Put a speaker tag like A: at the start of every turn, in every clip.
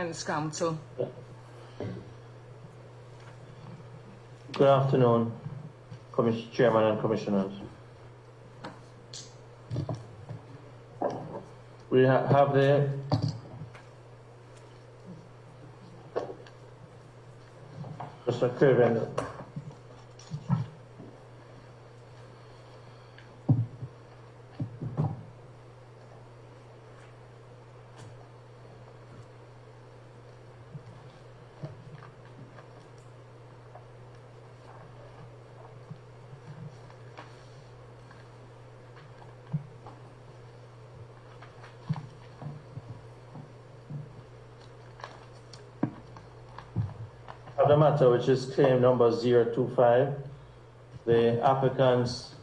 A: Hence, Council.
B: Good afternoon, Chairman and Commissioners. We have the Mr. Kirven. Of the matter, which is claim number 025, the applicants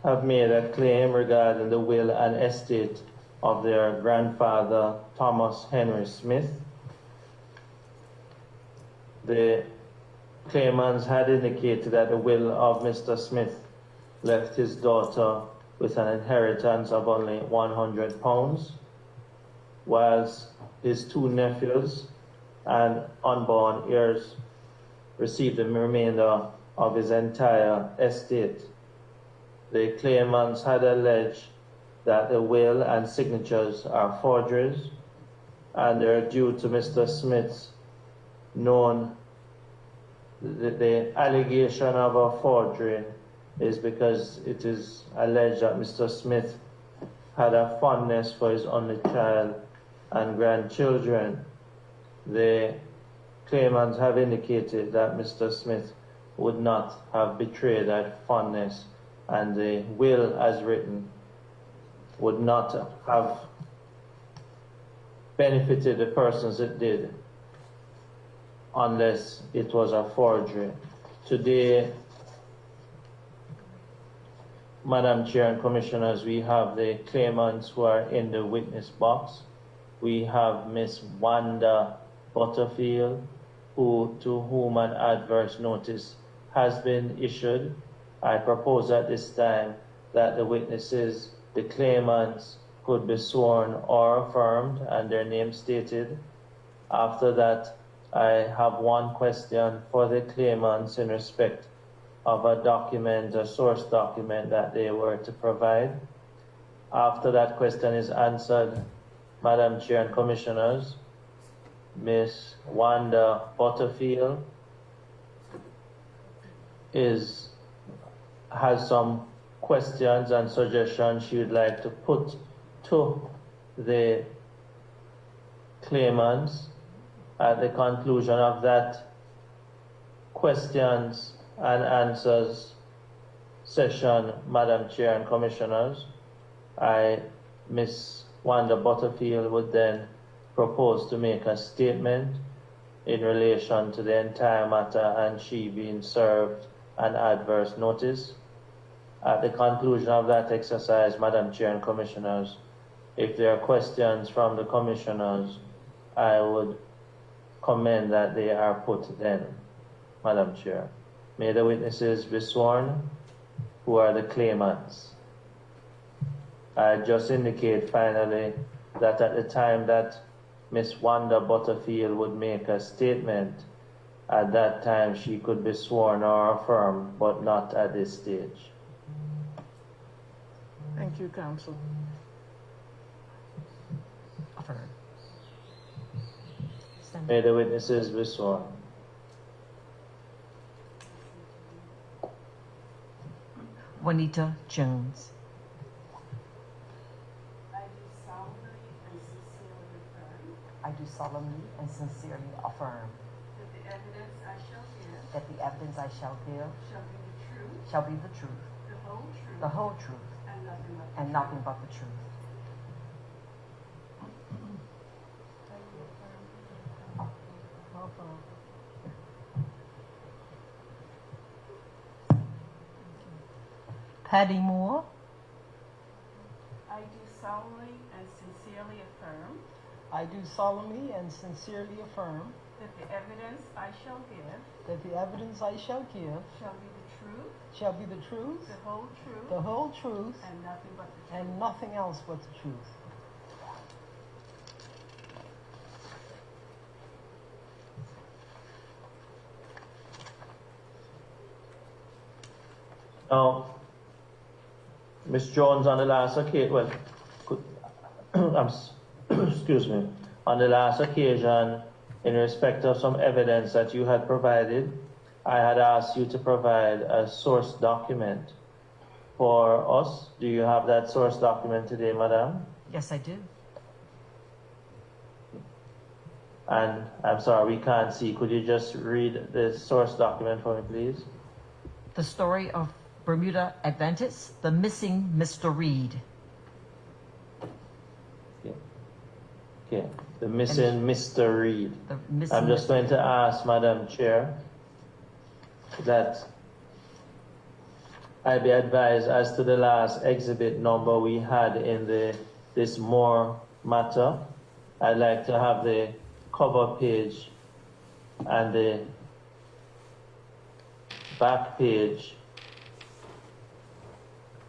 B: have made a claim regarding the will and estate of their grandfather, Thomas Henry Smith. The claimants had indicated that the will of Mr. Smith left his daughter with an inheritance of only £100, whilst his two nephews and unborn heirs received the remainder of his entire estate. The claimants had alleged that the will and signatures are forgeries and they are due to Mr. Smith's known. The allegation of a forgery is because it is alleged that Mr. Smith had a fondness for his only child and grandchildren. The claimants have indicated that Mr. Smith would not have betrayed that fondness, and the will as written would not have benefited the persons it did unless it was a forgery. Today, Madam Chair and Commissioners, we have the claimants who are in the witness box. We have Miss Wanda Butterfield, to whom an adverse notice has been issued. I propose at this time that the witnesses, the claimants, could be sworn or affirmed and their names stated. After that, I have one question for the claimants in respect of a document, a source document that they were to provide. After that question is answered, Madam Chair and Commissioners, Ms. Wanda Butterfield has some questions and suggestions she would like to put to the claimants. At the conclusion of that questions and answers session, Madam Chair and Commissioners, Ms. Wanda Butterfield would then propose to make a statement in relation to the entire matter and she being served an adverse notice. At the conclusion of that exercise, Madam Chair and Commissioners, if there are questions from the Commissioners, I would commend that they are put then, Madam Chair. May the witnesses be sworn who are the claimants. I just indicate finally that at the time that Ms. Wanda Butterfield would make a statement, at that time she could be sworn or affirmed, but not at this stage.
A: Thank you, Council.
C: Affirm.
B: May the witnesses be sworn.
C: Juanita Jones.
D: I do solemnly and sincerely affirm
E: that the evidence I shall give
D: shall be the truth,
E: the whole truth,
D: and nothing but the truth.
C: Patty Moore.
E: I do solemnly and sincerely affirm
A: I do solemnly and sincerely affirm
E: that the evidence I shall give
A: that the evidence I shall give
E: shall be the truth,
A: shall be the truth,
E: the whole
A: the
E: truth,
A: whole truth,
E: and nothing but the truth.
A: and nothing else but the truth.
B: Now, Ms. Jones, on the last occasion, well, excuse me, on the last occasion, in respect of some evidence that you had provided, I had asked you to provide a source document for us. Do you have that source document today, madam?
C: Yes, I do.
B: And I'm sorry, we can't see. Could you just read the source document for me, please?
C: The story of Bermuda Adventist, the missing Mr. Reed.
B: Okay, the missing Mr. Reed.
C: The missing
B: I'm just going to ask Madam Chair that I be advised as to the last exhibit number we had in this Moore matter. I'd like to have the cover page and the back page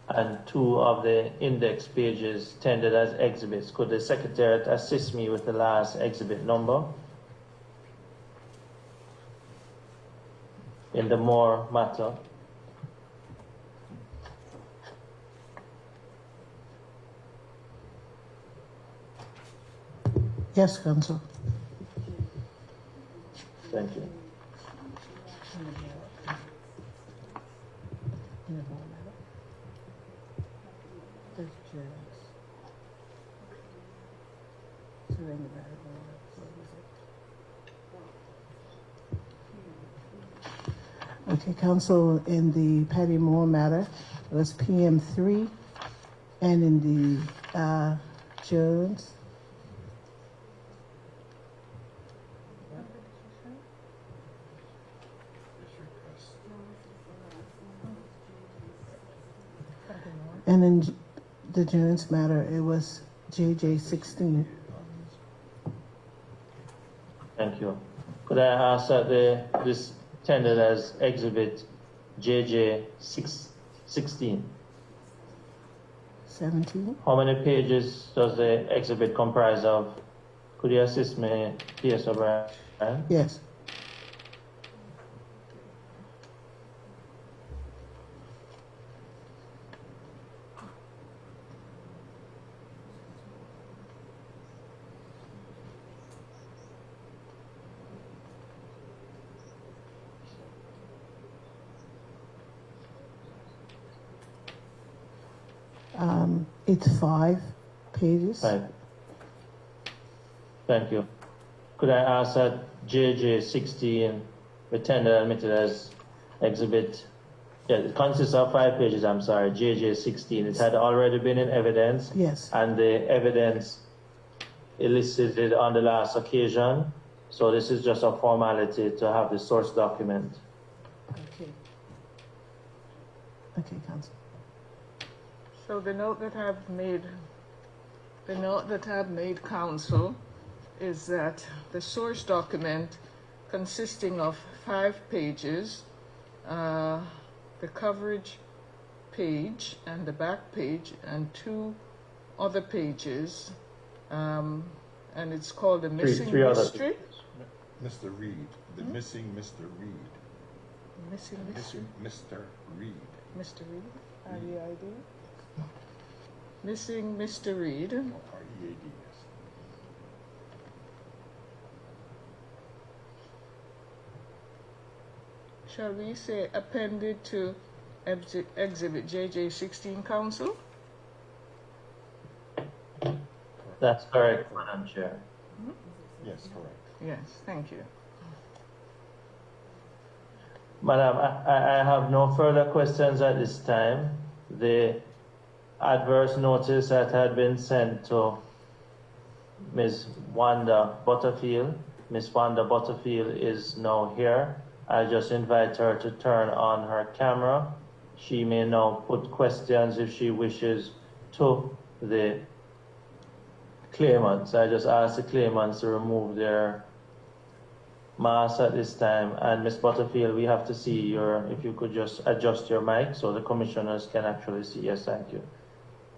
B: and 2 of the index pages tendered as exhibits. Could the Secretariat assist me with the last exhibit number in the Moore matter?
A: Yes, Counsel.
B: Thank you.
F: Okay, Counsel, in the Patty Moore matter, it was PM3, and in the Jones, and in the Jones matter, it was JJ16.
B: Thank you. Could I ask that this tendered as exhibit JJ16?
F: 17?
B: How many pages does the exhibit comprise of? Could you assist me, P.S. O'Brien?
F: Yes. It's 5 pages.
B: Right. Thank you. Could I ask that JJ16 be tendered and admitted as exhibit? Yeah, it consists of 5 pages, I'm sorry, JJ16. It had already been in evidence.
F: Yes.
B: And the evidence elicited on the last occasion. So this is just a formality to have the source document.
F: Okay. Okay, Counsel.
A: So the note that I've made, Counsel, is that the source document consisting of 5 pages, the coverage page and the back page and 2 other pages, and it's called the Missing
B: three other
A: Mystery.
G: Mr. Reed, the missing Mr. Reed.
A: Missing Mystery.
G: Mr. Reed.
A: Mr. Reed, R-E-I-D. Missing Mr. Reed.
G: R-E-A-D, yes.
A: Shall we say appended to exhibit JJ16, Counsel?
B: That's correct, Madam Chair.
G: Yes, correct.
A: Yes, thank you.
B: Madam, I have no further questions at this time. The adverse notice that had been sent to Ms. Wanda Butterfield. Ms. Wanda Butterfield is now here. I just invite her to turn on her camera. She may now put questions if she wishes to the claimants. I just ask the claimants to remove their mask at this time. And Ms. Butterfield, we have to see if you could just adjust your mic so the commissioners can actually see. Yes, thank you.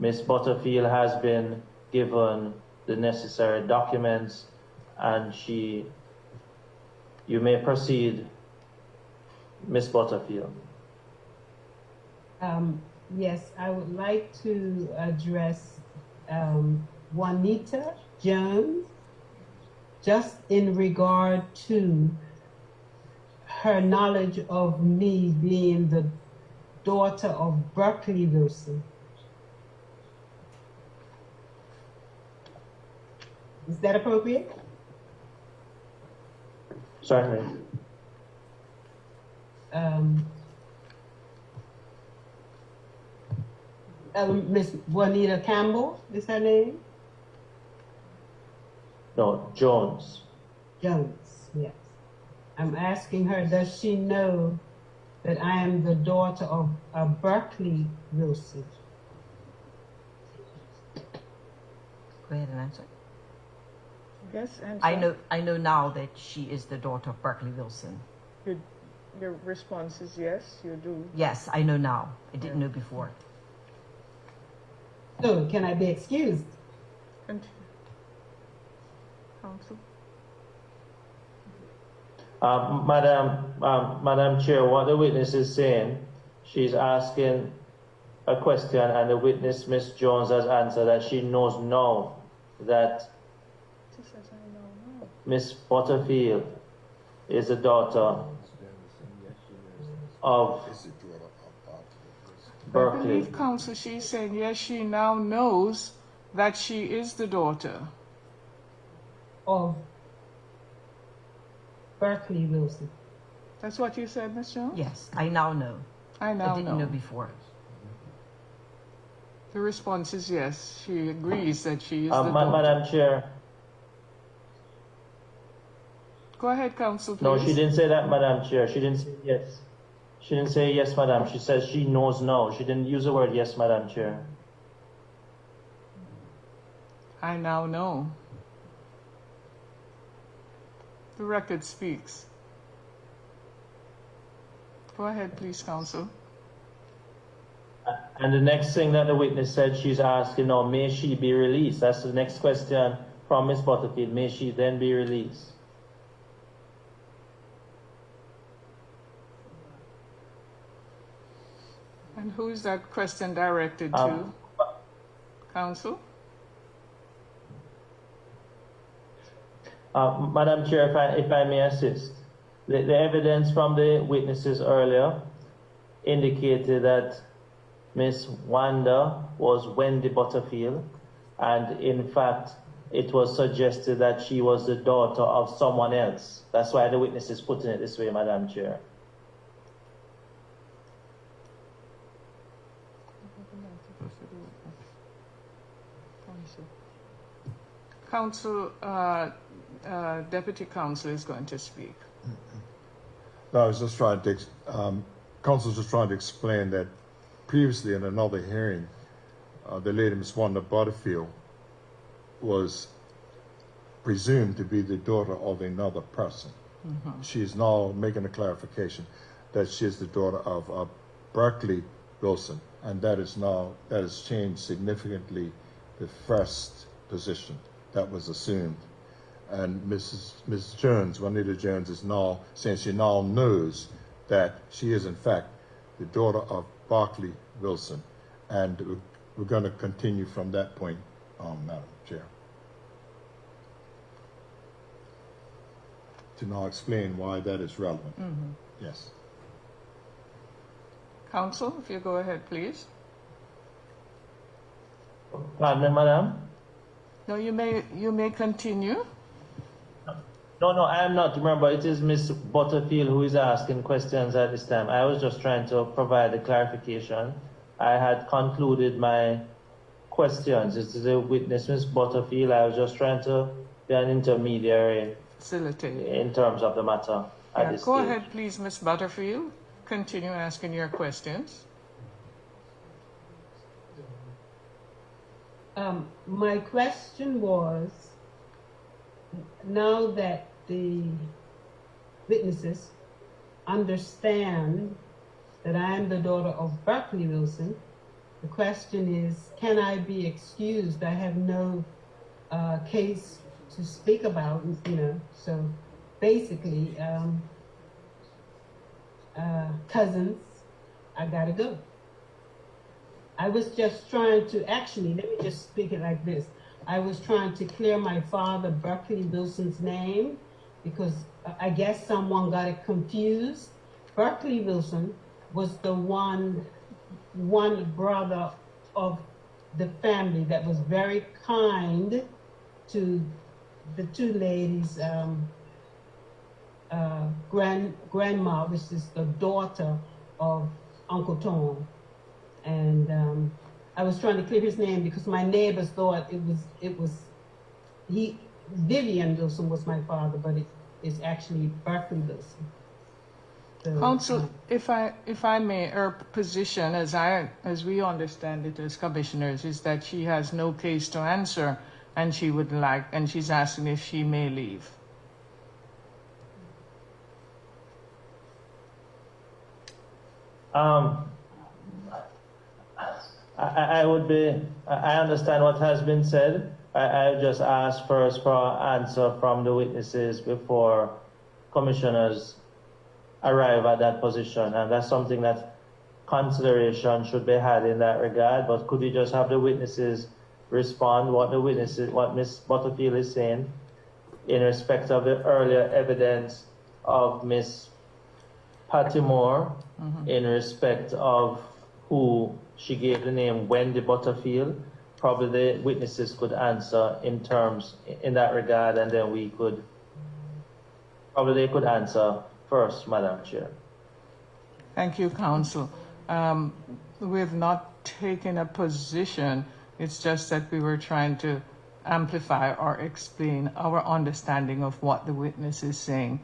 B: Ms. Butterfield has been given the necessary documents and you may proceed, Ms. Butterfield.
H: Yes, I would like to address Juanita Jones, just in regard to her knowledge of me being the daughter of Berkeley Wilson. Is that appropriate?
B: Certainly.
H: Miss Juanita Campbell, is her name?
B: No, Jones.
H: Jones, yes. I'm asking her, does she know that I am the daughter of Berkeley Wilson?
C: Go ahead and answer.
A: Yes, and
C: I know now that she is the daughter of Berkeley Wilson.
A: your response is yes, you do.
C: Yes, I know now. I didn't know before.
H: So, can I be excused?
A: Continue. Counsel.
B: Madam Chair, what the witness is saying, she's asking a question, and the witness, Miss Jones, has answered that she knows now that
A: She says, I know, no.
B: Miss Butterfield is the daughter of
G: Is the daughter of
A: I
B: Berkeley.
A: believe counsel, she's saying, yes, she now knows that she is the daughter.
H: Of Berkeley Wilson.
A: That's what you said, Miss Jones?
C: Yes, I now know.
A: I now
C: I didn't know
A: know.
C: before.
A: The response is yes. She agrees that she is the daughter.
B: Madam Chair,
A: Go ahead, counsel, please.
B: no, she didn't say that, Madam Chair. She didn't say yes. She didn't say yes, Madam. She says she knows now. She didn't use the word yes, Madam Chair.
A: I now know. The record speaks. Go ahead, please, counsel.
B: And the next thing that the witness said, she's asking now, may she be released? That's the next question from Miss Butterfield. May she then be released?
A: And who is that question directed to? Counsel?
B: Madam Chair, if I may assist, the evidence from the witnesses earlier indicated that Miss Wanda was Wendy Butterfield, and in fact, it was suggested that she was the daughter of someone else. That's why the witness is putting it this way, Madam Chair.
A: Counsel, Deputy Counsel is going to speak.
G: No, I was just trying to, counsel was just trying to explain that previously in another hearing, the lady Miss Wanda Butterfield was presumed to be the daughter of another person. She is now making a clarification that she is the daughter of Berkeley Wilson, and that has changed significantly the first position that was assumed. And Ms. Jones, Juanita Jones, is now saying she now knows that she is in fact the daughter of Berkeley Wilson, and we're going to continue from that point on, Madam Chair, to now explain why that is relevant. Yes.
A: Counsel, if you go ahead, please.
B: Pardon me, Madam?
A: No, you may continue.
B: No, I am not. Remember, it is Miss Butterfield who is asking questions at this time. I was just trying to provide a clarification. I had concluded my questions. This is a witness, Miss Butterfield. I was just trying to be an intermediary
A: Facilitate.
B: in terms of the matter at this
A: Go
B: stage.
A: ahead, please, Miss Butterfield. Continue asking your questions.
H: My question was, now that the witnesses understand that I am the daughter of Berkeley Wilson, the question is, can I be excused? I have no case to speak about, so basically, cousins, I gotta go. I was just trying to, actually, let me just speak it like this. I was trying to clear my father, Berkeley Wilson's name, because I guess someone got it confused. Berkeley Wilson was the one brother of the family that was very kind to the two ladies, grandma, which is the daughter of Uncle Tom. And I was trying to clear his name because my neighbors thought Vivian Wilson was my father, but it is actually Berkeley Wilson. So,
A: Counsel, if I may, her position, as we understand it as commissioners, is that she has no case to answer, and she's asking if she may leave.
B: I understand what has been said. I just asked first for an answer from the witnesses before commissioners arrive at that position, and that's something that consideration should be had in that regard. But could we just have the witnesses respond what Ms. Butterfield is saying in respect of the earlier evidence of Ms. Patty Moore, in respect of who she gave the name Wendy Butterfield? Probably the witnesses could answer in that regard, and then they could answer first, Madam Chair.
A: Thank you, Counsel. We've not taken a position. It's just that we were trying to amplify or explain our understanding of what the witness is saying,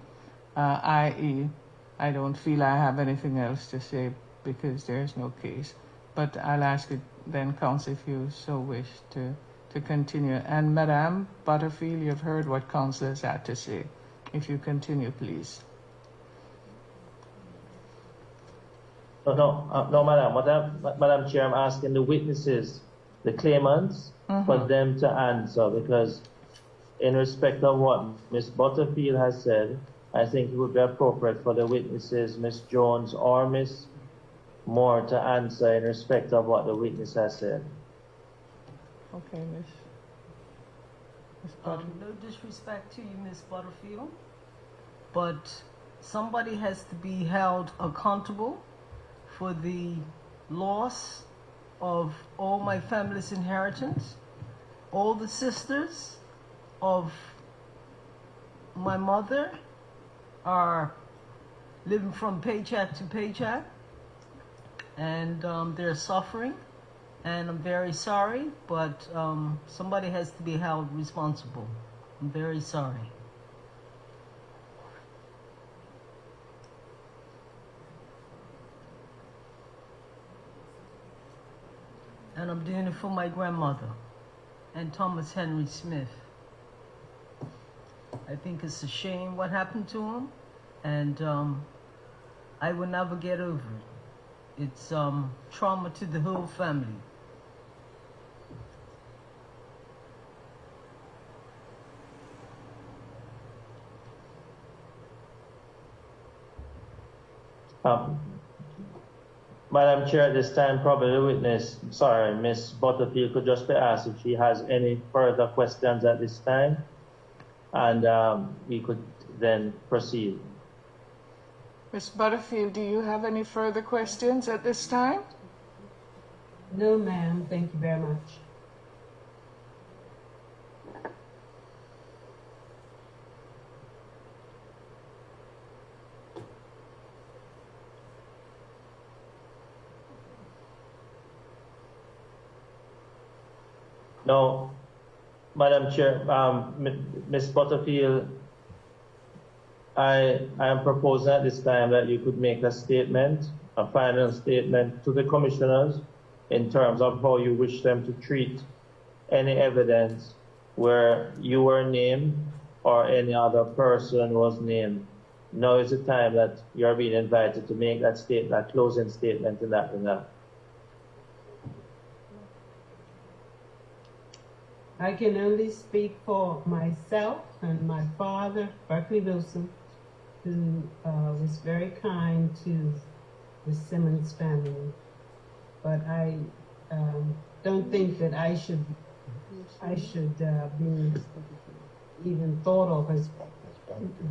A: i.e., I don't feel I have anything else to say because there's no case. But I'll ask it then, Counsel, if you so wish to continue. And Madame Butterfield, you've heard what Counsel has had to say. If you continue, please.
B: No, Madam Chair, I'm asking the witnesses, the claimants, for them to answer, because in respect of what Ms. Butterfield has said, I think it would be appropriate for the witnesses, Ms. Jones or Ms. Moore, to answer in respect of what the witness has said.
A: Okay, Ms.
C: No disrespect to you, Miss Butterfield, but somebody has to be held accountable for the loss of all my family's inheritance. All the sisters of my mother are living from paycheck to paycheck, and they're suffering, and I'm very sorry, but somebody has to be held responsible. I'm very sorry. And I'm doing it for my grandmother and Thomas Henry Smith. I think it's a shame what happened to him, and I will never get over it. It's trauma to the whole family.
B: Madam Chair, at this time, probably the witness, Ms. Butterfield, could just be asked if she has any further questions at this time, and we could then proceed.
A: Ms. Butterfield, do you have any further questions at this time?
H: No, ma'am. Thank you very much.
B: No, Madam Chair, Ms. Butterfield, I am proposing at this time that you could make a statement, a final statement to the commissioners in terms of how you wish them to treat any evidence where you were named or any other person was named. Now is the time that you're being invited to make that statement, that closing statement in that regard.
H: I can only speak for myself and my father, Berkeley Wilson, who was very kind to the Simmons family. But I don't think that I should be even thought of as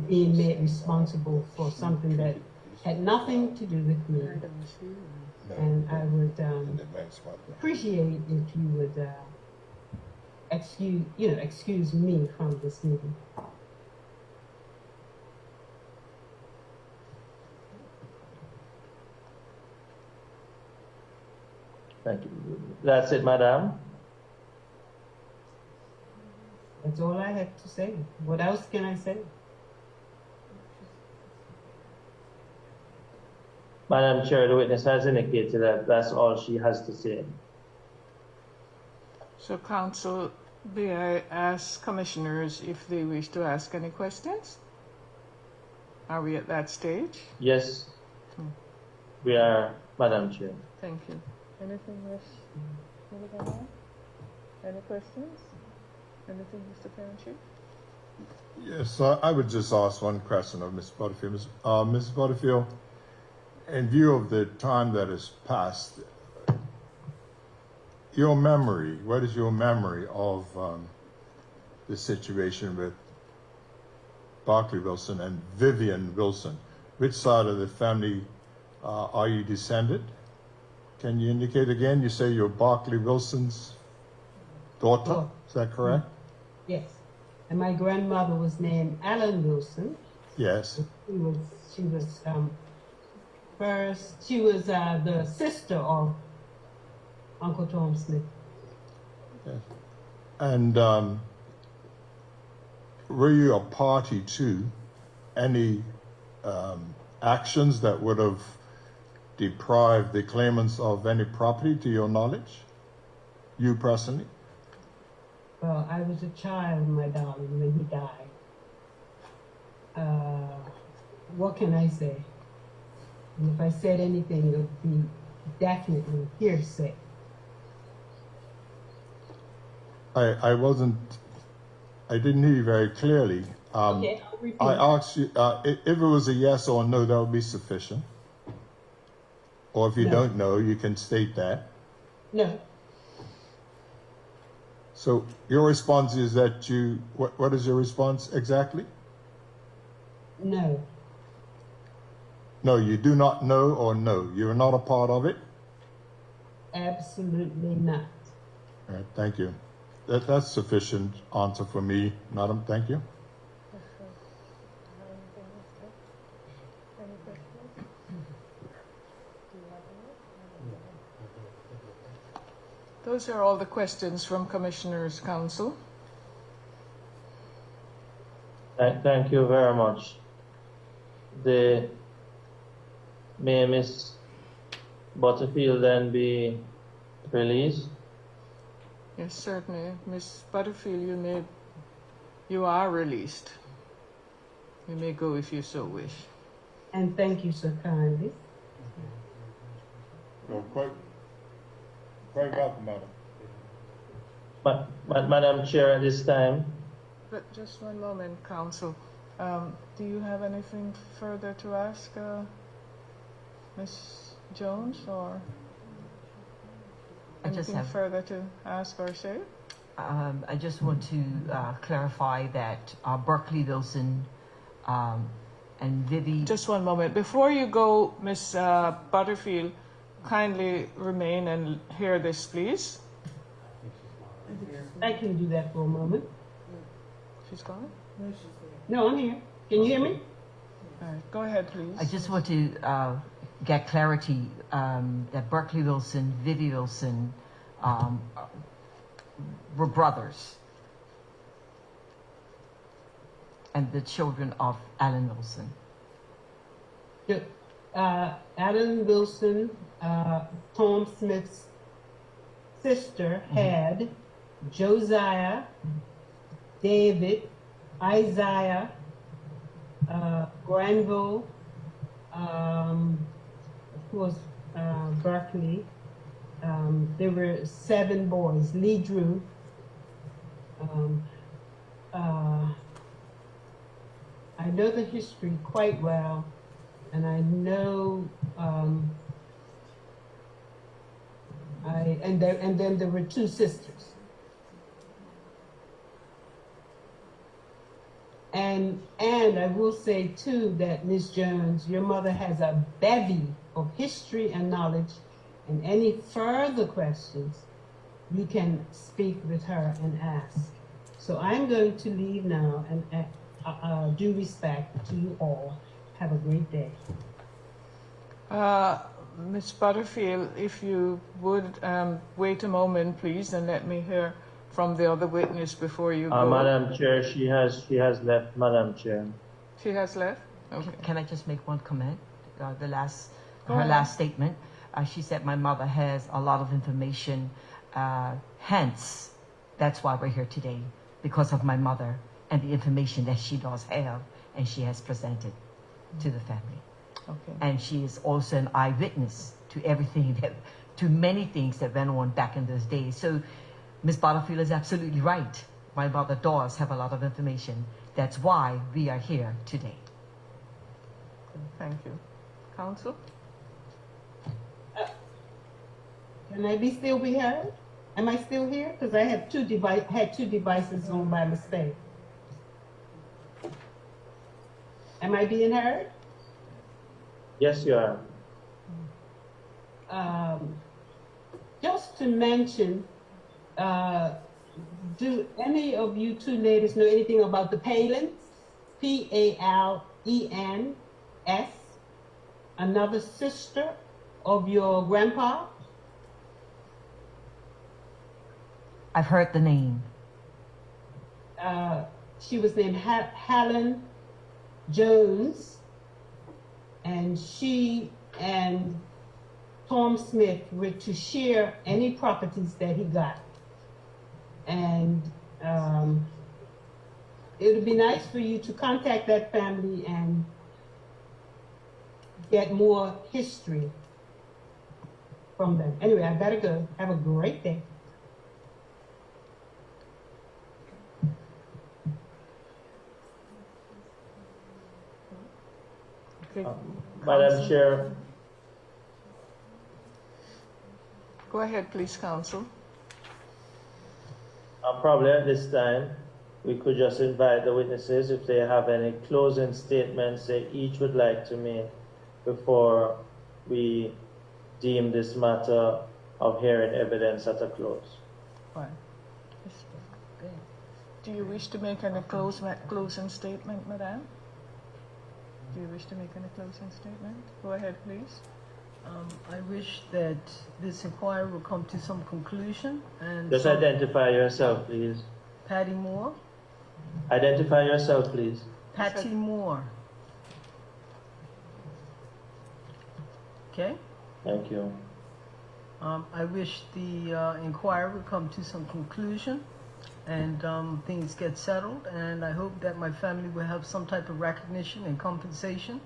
H: being made responsible for something that had nothing to do with me. And I would appreciate if you would excuse me from this meeting.
B: Thank you. That's it, madam.
H: That's all I have to say. What else can I say?
B: Madam Chair, the witness has indicated that that's all she has to say.
A: So, council, may I ask commissioners if they wish to ask any questions? Are we at that stage?
B: Yes, we are, Madam Chair.
A: Thank you. Anything else? Any questions? Anything, Mr. Township?
G: Yes, I would just ask one question of Ms. Butterfield. Ms. Butterfield, in view of the time that has passed, your memory, what is your memory of the situation with Barclay Wilson and Vivian Wilson? Which side of the family are you descended? Can you indicate again? You say you're Barclay Wilson's daughter,
H: Oh.
G: is that correct?
H: Yes. And my grandmother was named Ellen Wilson.
G: Yes.
H: She was the sister of Uncle Tom Smith.
G: Yes. And were you a party to any actions that would have deprived the claimants of any property, to your knowledge? You personally?
H: Well, I was a child, my darling, when he died. What can I say? And if I said anything, it would be definitely hearsay.
G: I didn't hear you very clearly.
H: Okay, I'll repeat.
G: I asked you, if it was a yes or no, that would be sufficient. Or if you
H: No.
G: don't know, you can state that.
H: No,
G: So your response is that what is your response exactly?
H: no,
G: No, you do not know, or no, you're not a part of it?
H: absolutely not.
G: All right, thank you. That's sufficient answer for me, madam, thank you.
A: Those are all the questions from Commissioners' Council.
B: Thank you very much. May Miss Butterfield then be released?
A: Yes, certainly. Ms. Butterfield, you are released. You may go if you so wish.
H: And thank you so kindly.
G: Quite welcome, madam.
B: Madam Chair, at this time,
A: But just one moment, Council. Do you have anything further to ask, Ms. Jones, or
D: I just
A: anything
D: have-
A: further to ask or say?
D: I just want to clarify that Berkeley Wilson and Vivi.
A: Just one moment. Before you go, Ms. Butterfield, kindly remain and hear this, please.
H: I can do that for a moment.
A: She's gone?
H: No, I'm here. Can you hear me?
A: All right, go ahead, please.
D: I just want to get clarity that Berkeley Wilson, Vivi Wilson were brothers, and the children of Alan Wilson.
H: Alan Wilson, Tom Smith's sister, had Josiah, David, Isaiah, Granville, of course, Berkeley. There were 7 boys. Lee Drew. I know the history quite well, and I know And then there were two sisters. And I will say too that Ms. Jones, your mother has a bevy of history and knowledge, and any further questions, you can speak with her and ask. So I'm going to leave now, and due respect to you all. Have a great day.
A: Ms. Butterfield, if you would wait a moment, please, and let me hear from the other witness before you go.
B: Madam Chair, she has left, Madam Chair.
A: She has left? Okay.
D: Can I just make one comment?
A: Go
D: Her
A: ahead.
D: last statement, she said my mother has a lot of information, hence that's why we're here today, because of my mother and the information that she does have and she has presented to the family.
A: Okay.
D: And she is also an eyewitness to everything to many things that went on back in those days. So Ms. Butterfield is absolutely right. My mother does have a lot of information. That's why we are here today.
A: Thank you. Counsel?
H: Can I still be heard? Am I still here? Because I have two devices on by mistake. Am I being heard?
B: Yes, you are.
H: Just to mention, do any of you two ladies know anything about the Palins? Palens, another sister of your grandpa?
D: I've heard the name.
H: She was named Helen Jones, and she and Tom Smith were to share any properties that he got. And it would be nice for you to contact that family and get more history from them. Anyway, I better go. Have a great day.
A: Okay.
B: Madam
A: Counsel?
B: Chair,
A: Go ahead, please, Counsel.
B: probably at this time, we could just invite the witnesses if they have any closing statements they each would like to make before we deem this matter of hearing evidence at a close.
A: Fine. Do you wish to make any closing statement, Madam? Do you wish to make any closing statement? Go ahead, please.
C: I wish that this inquiry will come to some conclusion and
B: Just identify yourself, please.
C: Patty Moore.
B: Identify yourself, please.
C: Patty Moore. Okay.
B: Thank you.
C: I wish the inquiry will come to some conclusion and things get settled, and I hope that my family will have some type of recognition and compensation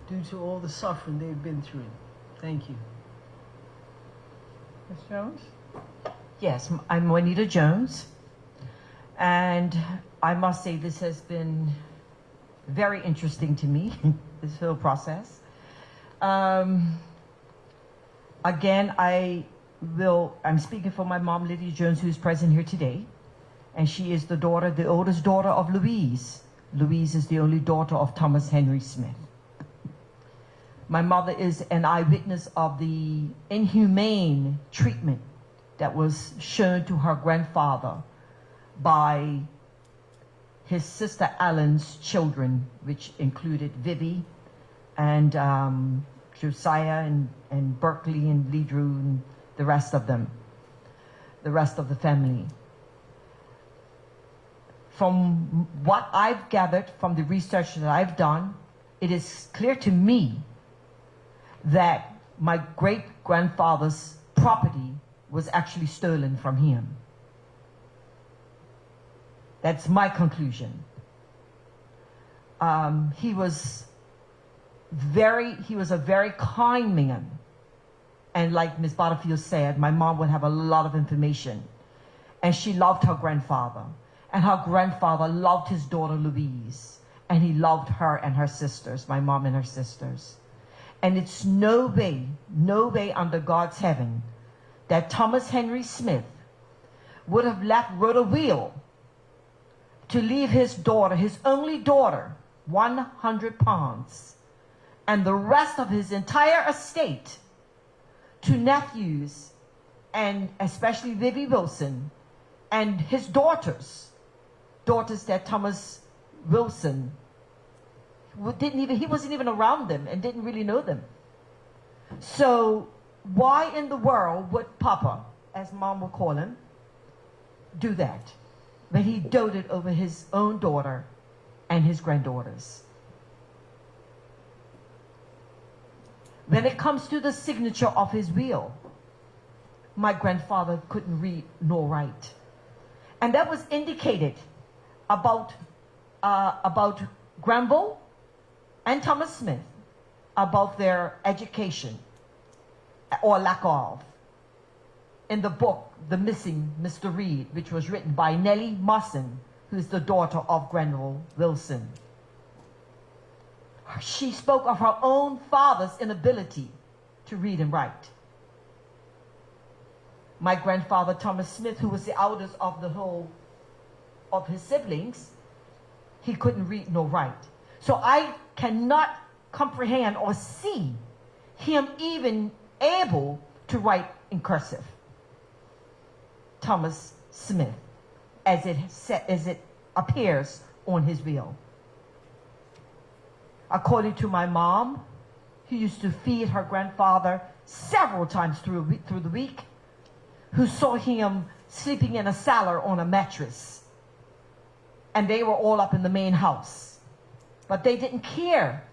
C: due to all the suffering they've been through. Thank you.
A: Ms. Jones?
D: Yes, I'm Juanita Jones, and I must say this has been very interesting to me, this whole process. Again, I'm speaking for my mom, Lydia Jones, who's present here today, and she is the oldest daughter of Louise. Louise is the only daughter of Thomas Henry Smith. My mother is an eyewitness of the inhumane treatment that was shown to her grandfather by his sister Alan's children, which included Vivi and Josiah and Berkeley and Lee Drew and the rest of them, the rest of the family. From what I've gathered from the research that I've done, it is clear to me that my great-grandfather's property was actually stolen from him. That's my conclusion. He was a very kind man. And like Ms. Butterfield said, my mom would have a lot of information. And she loved her grandfather. And her grandfather loved his daughter Louise. And he loved her and her sisters, my mom and her sisters. And it's no way under God's heaven that Thomas Henry Smith would have wrote a will to leave his daughter, his only daughter, 100 pounds, and the rest of his entire estate to nephews, and especially Vivi Wilson, and his daughters that Thomas Wilson he wasn't even around them and didn't really know them. So why in the world would Papa, as Mom would call him, do that when he doted over his own daughter and his granddaughters? When it comes to the signature of his will, my grandfather couldn't read nor write. And that was indicated about Granville and Thomas Smith, about their education, or lack of, in the book, The Missing Mr. Reed, which was written by Nellie Mawson, who is the daughter of Granville Wilson. She spoke of her own father's inability to read and write. My grandfather, Thomas Smith, who was the eldest of the whole of his siblings, he couldn't read nor write. So I cannot comprehend or see him even able to write in cursive. Thomas Smith, as it appears on his will. According to my mom, who used to feed her grandfather several times through the week, who saw him sleeping in a cellar on a mattress. And they were all up in the main house. But they didn't care.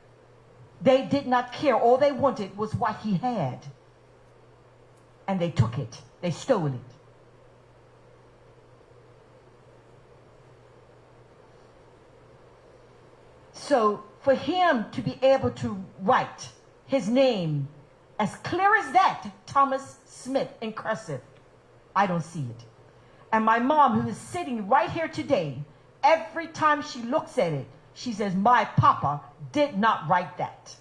D: They did not care. All they wanted was what he had. And they took it. They stole it. So for him to be able to write his name as clear as that, Thomas Smith in cursive, I don't see it. And my mom, who is sitting right here today, every time she looks at it, she says, my papa did not write that.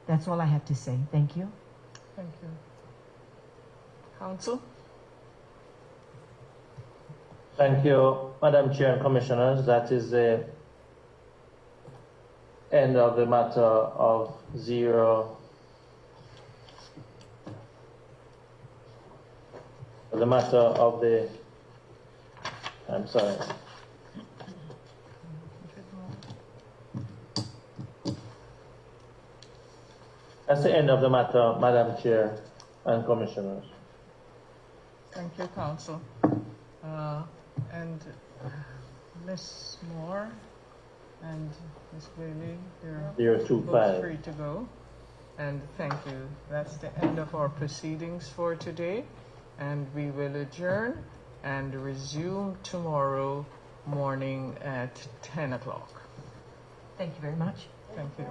D: That's all I have to say. Thank you.
A: Thank you. Counsel?
B: Thank you, Madam Chair and Commissioners. That is the end of the matter of I'm sorry. That's the end of the matter, Madam Chair and Commissioners.
A: Thank you, Counsel. And Ms. Moore and Ms. Bailey, you're both free to go. And thank you. That's the end of our proceedings for today. And we will adjourn and resume tomorrow morning at 10 o'clock.
D: Thank you very much.
A: Thank you.